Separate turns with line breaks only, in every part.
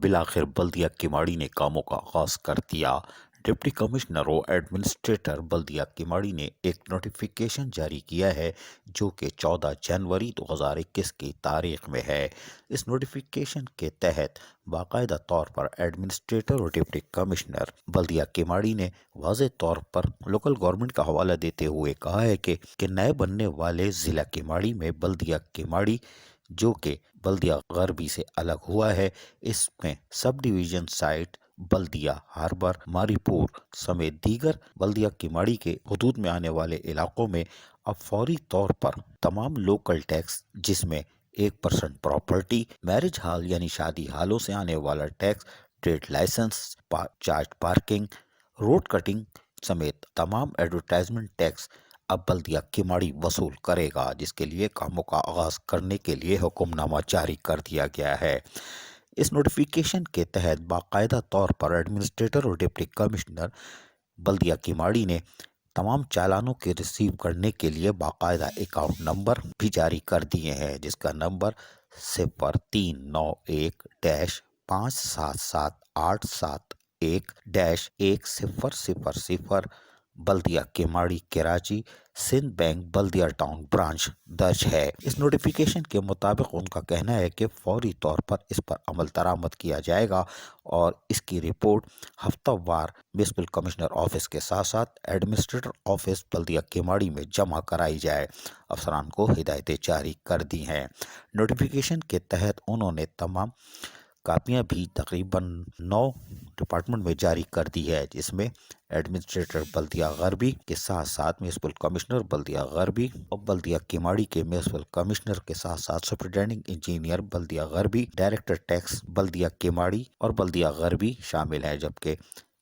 بالآخر بلدیہ کیماڑی نے کاموں کا آغاز کر دیا۔ ڈپٹی کمشنر و ایڈمنسٹریٹر بلدیہ کیماڑی نے ایک نوٹیفیکیشن جاری کیا ہے جو کہ 14 جنوری 2021 کی تاریخ میں ہے۔ اس نوٹیفیکیشن کے تحت باقاعدہ طور پر ایڈمنسٹریٹر اور ڈپٹی کمشنر بلدیہ کیماڑی نے واضح طور پر لوکل گورنمنٹ کا حوالہ دیتے ہوئے کہا ہے کہ نئے بننے والے ضلع کیماڑی میں بلدیہ کیماڑی جو کہ بلدیہ غربی سے الگ ہوا ہے، اس میں سب ڈویژن سائٹ بلدیہ ہاربر ماری پور سمیت دیگر بلدیہ کیماڑی کے حدود میں آنے والے علاقوں میں اب فوری طور پر تمام لوکل ٹیکس، جس میں 1% پراپرٹی، میرج ہال یعنی شادی ہالوں سے آنے والا tax, trade licence, charge parking, road cutting سمیت تمام ایڈورٹائزمنٹ ٹیکس اب بلدیہ کیماڑی وصول کرے گا، جس کے لیے کاموں کا آغاز کرنے کے لیے حکم نامہ جاری کر دیا گیا ہے۔ اس نوٹیفیکیشن کے تحت باقاعدہ طور پر ایڈمنسٹریٹر اور ڈپٹی کمشنر بلدیہ کیماڑی نے تمام چالانوں کے ریسیو کرنے کے لیے باقاعدہ اکاؤنٹ نمبر بھی جاری کر دیے ہیں، جس کا نمبر 0391-577-871-1000 بلدیہ کیماڑی کراچی سندھ بینک بلدیہ ٹاؤن برانچ درج ہے۔ اس نوٹیفیکیشن کے مطابق ان کا کہنا ہے کہ فوری طور پر اس پر عمل درآمد کیا جائے گا اور اس کی رپورٹ ہفتہ وار میونسپل کمشنر آفس کے ساتھ ساتھ ایڈمنسٹریٹر آفس بلدیہ کیماڑی میں جمع کرائی جائے۔ افسران کو ہدایتیں جاری کر دی ہیں۔ نوٹیفیکیشن کے تحت انہوں نے تمام کاپیاں بھی تقریباً 9 ڈپارٹمنٹ میں جاری کر دی ہے، جس میں ایڈمنسٹریٹر بلدیہ غربی کے ساتھ ساتھ میونسپل کمشنر بلدیہ غربی اور بلدیہ کیماڑی کے میونسپل کمشنر کے ساتھ ساتھ سپرنٹینڈنگ انجینئر بلدیہ غربی، ڈائریکٹر ٹیکس بلدیہ کیماڑی اور بلدیہ غربی شامل ہیں، جبکہ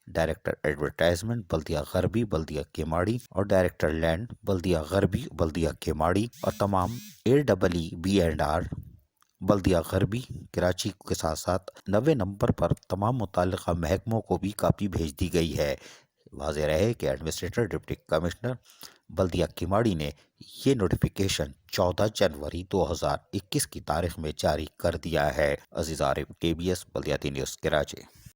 ڈائریکٹر ایڈورٹائزمنٹ بلدیہ غربی بلدیہ کیماڑی اور ڈائریکٹر لینڈ بلدیہ غربی بلدیہ کیماڑی اور تمام AEE&R بلدیہ غربی کراچی کے ساتھ ساتھ 90 نمبر پر تمام متعلقہ محکموں کو بھی کاپی بھیج دی گئی ہے۔ واضح رہے کہ ایڈمنسٹریٹر ڈپٹی کمشنر بلدیہ کیماڑی نے یہ نوٹیفیکیشن 14 جنوری 2021 کی تاریخ میں جاری کر دیا ہے۔ عزیز عارف، KBS بلدیاتی نیوز کراچی۔